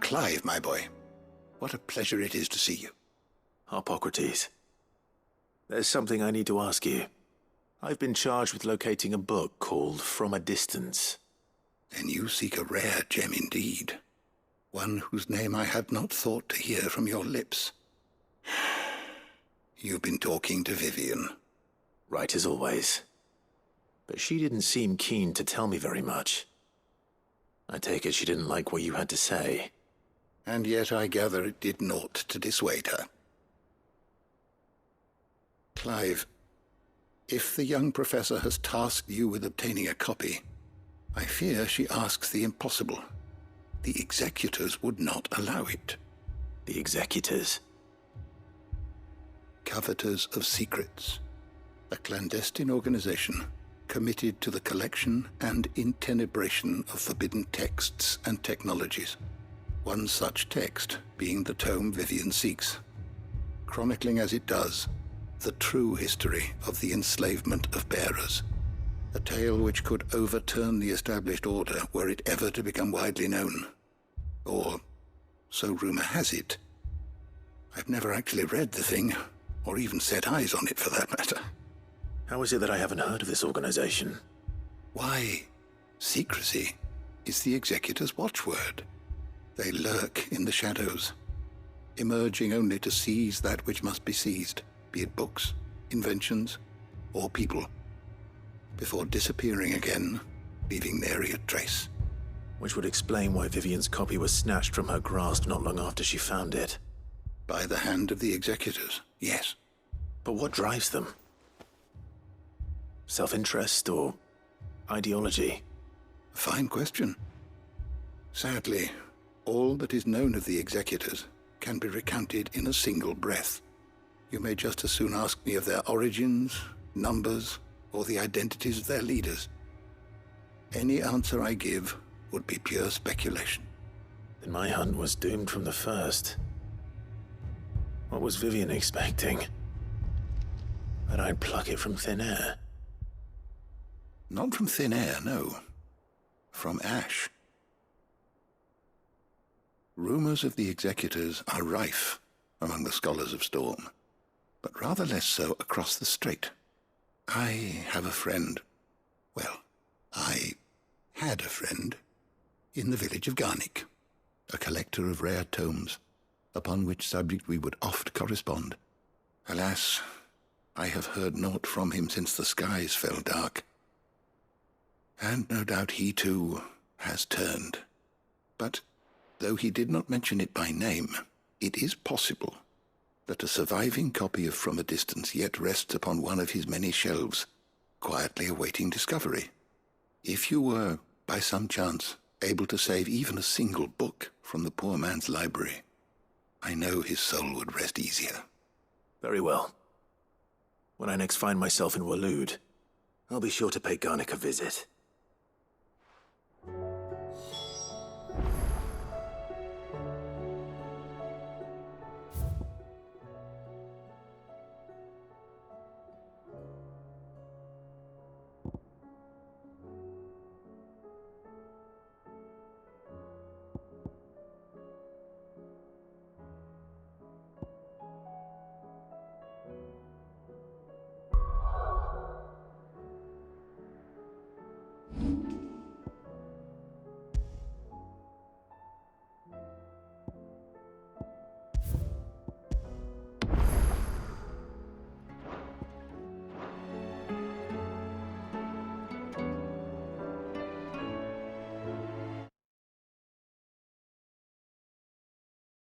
Clive, my boy. What a pleasure it is to see you. Harpocrates. There's something I need to ask you. I've been charged with locating a book called From a Distance. Then you seek a rare gem indeed. One whose name I had not thought to hear from your lips. You've been talking to Vivian. Right as always. But she didn't seem keen to tell me very much. I take it she didn't like what you had to say. And yet I gather it did naught to dissuade her. Clive, if the young professor has tasked you with obtaining a copy, I fear she asks the impossible. The executors would not allow it. The executors? Coveters of Secrets. A clandestine organization committed to the collection and intenebration of forbidden texts and technologies. One such text being the tome Vivian seeks, chronicling as it does the true history of the enslavement of bearers. A tale which could overturn the established order were it ever to become widely known. Or, so rumor has it. I've never actually read the thing, or even set eyes on it for that matter. How is it that I haven't heard of this organization? Why, secrecy is the executor's watchword. They lurk in the shadows, emerging only to seize that which must be seized, be it books, inventions, or people, before disappearing again, leaving nary a trace. Which would explain why Vivian's copy was snatched from her grasp not long after she found it. By the hand of the executors, yes. But what drives them? Self-interest or ideology? A fine question. Sadly, all that is known of the executors can be recounted in a single breath. You may just as soon ask me of their origins, numbers, or the identities of their leaders. Any answer I give would be pure speculation. Then my hunt was doomed from the first. What was Vivian expecting? That I'd pluck it from thin air? Not from thin air, no. From ash. Rumors of the executors are rife among the scholars of Storm, but rather less so across the strait. I have a friend. Well, I had a friend in the village of Garnick, a collector of rare tomes, upon which subject we would oft correspond. Alas, I have heard naught from him since the skies fell dark. And no doubt he too has turned. But though he did not mention it by name, it is possible that a surviving copy of From a Distance yet rests upon one of his many shelves, quietly awaiting discovery. If you were, by some chance, able to save even a single book from the poor man's library, I know his soul would rest easier. Very well. When I next find myself in Waloed, I'll be sure to pay Garnick a visit.